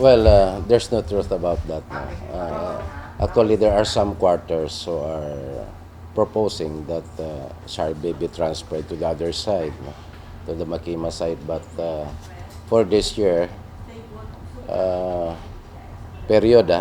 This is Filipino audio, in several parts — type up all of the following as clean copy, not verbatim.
Well, there's no truth about that. No? Actually, there are some quarters who are proposing that Sharbe be transferred to the other side, no? To the Makima side. But for this year, period,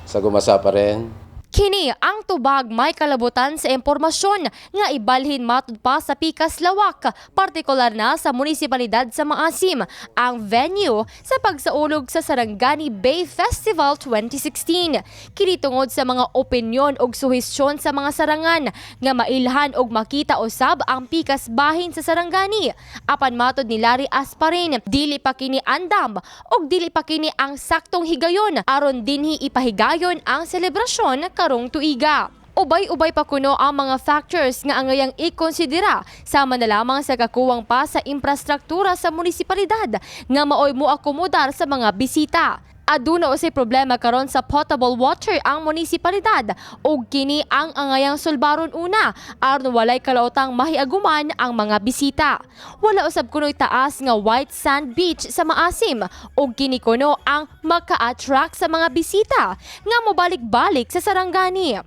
sa gumasa pa rin. Kini ang tubag may kalabutan sa impormasyon nga ibalhin matud pa sa Pikas Lawak, partikular na sa munisipalidad sa Maasim, ang venue sa pagsaulog sa Sarangani Bay Festival 2016. Kini tungod sa mga opinyon ug suhestyon sa mga sarangan nga mailhan og makita usab ang pikas bahin sa Sarangani. Apan matud ni Larry Asparin, dili pa kini andam og dili pa kini ang saktong higayon aron dinhi ipahigayon ang selebrasyon karong tuiga. Ubay-ubay pa kuno ang mga factors nga angayang ikonsidera sama na lamang sa kakuwang pa sa infrastruktura sa munisipalidad nga maoy moakomodar sa mga bisita. Aduna usay problema karon sa potable water ang munisipalidad ug kini ang angayang sulbaron una aron walay kalautang mahiaguman ang mga bisita. Wala usab kuno'y taas nga white sand beach sa Maasim ug kini kuno ang maka-attract sa mga bisita nga mobalik-balik sa Sarangani.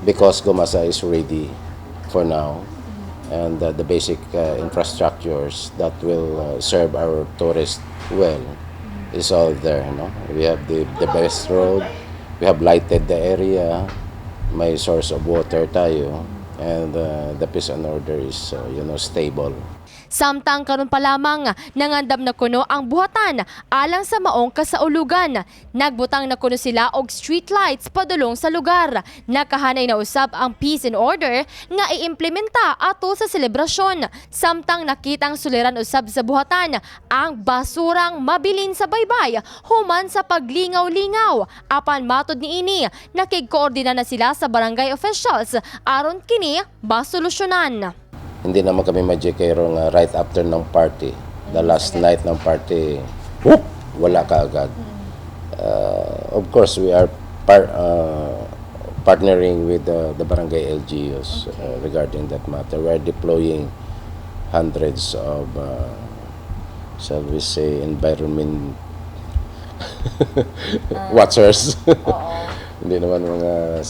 Because Gumasa is ready for now, and the basic infrastructures that will serve our tourists well is all there. No? We have the best road, we have lighted the area, may source of water tayo, and the peace and order is stable. Samtang karon pa lamang nangandam na kuno ang buhatan alang sa maong kasaulugan. Nagbutang na kuno sila og street lights padulong sa lugar. Nakahanay na usab ang peace and order nga iimplementa ato sa selebrasyon. Samtang nakitang suliran usab sa buhatan ang basurang mabilin sa baybay human sa paglingaw-lingaw. Apan matud niini, nakigkoordina na sila sa barangay officials aron kini basolusyonan. Hindi naman kami majikero nga right after ng party. The last night ng party, whoop, wala ka agad. Of course, we are partnering with the barangay LGUs regarding that matter. We are deploying hundreds of, shall we say, environment watchers. Hindi naman mga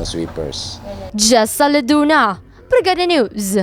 sweepers. Jess Saladuna, Brigada News.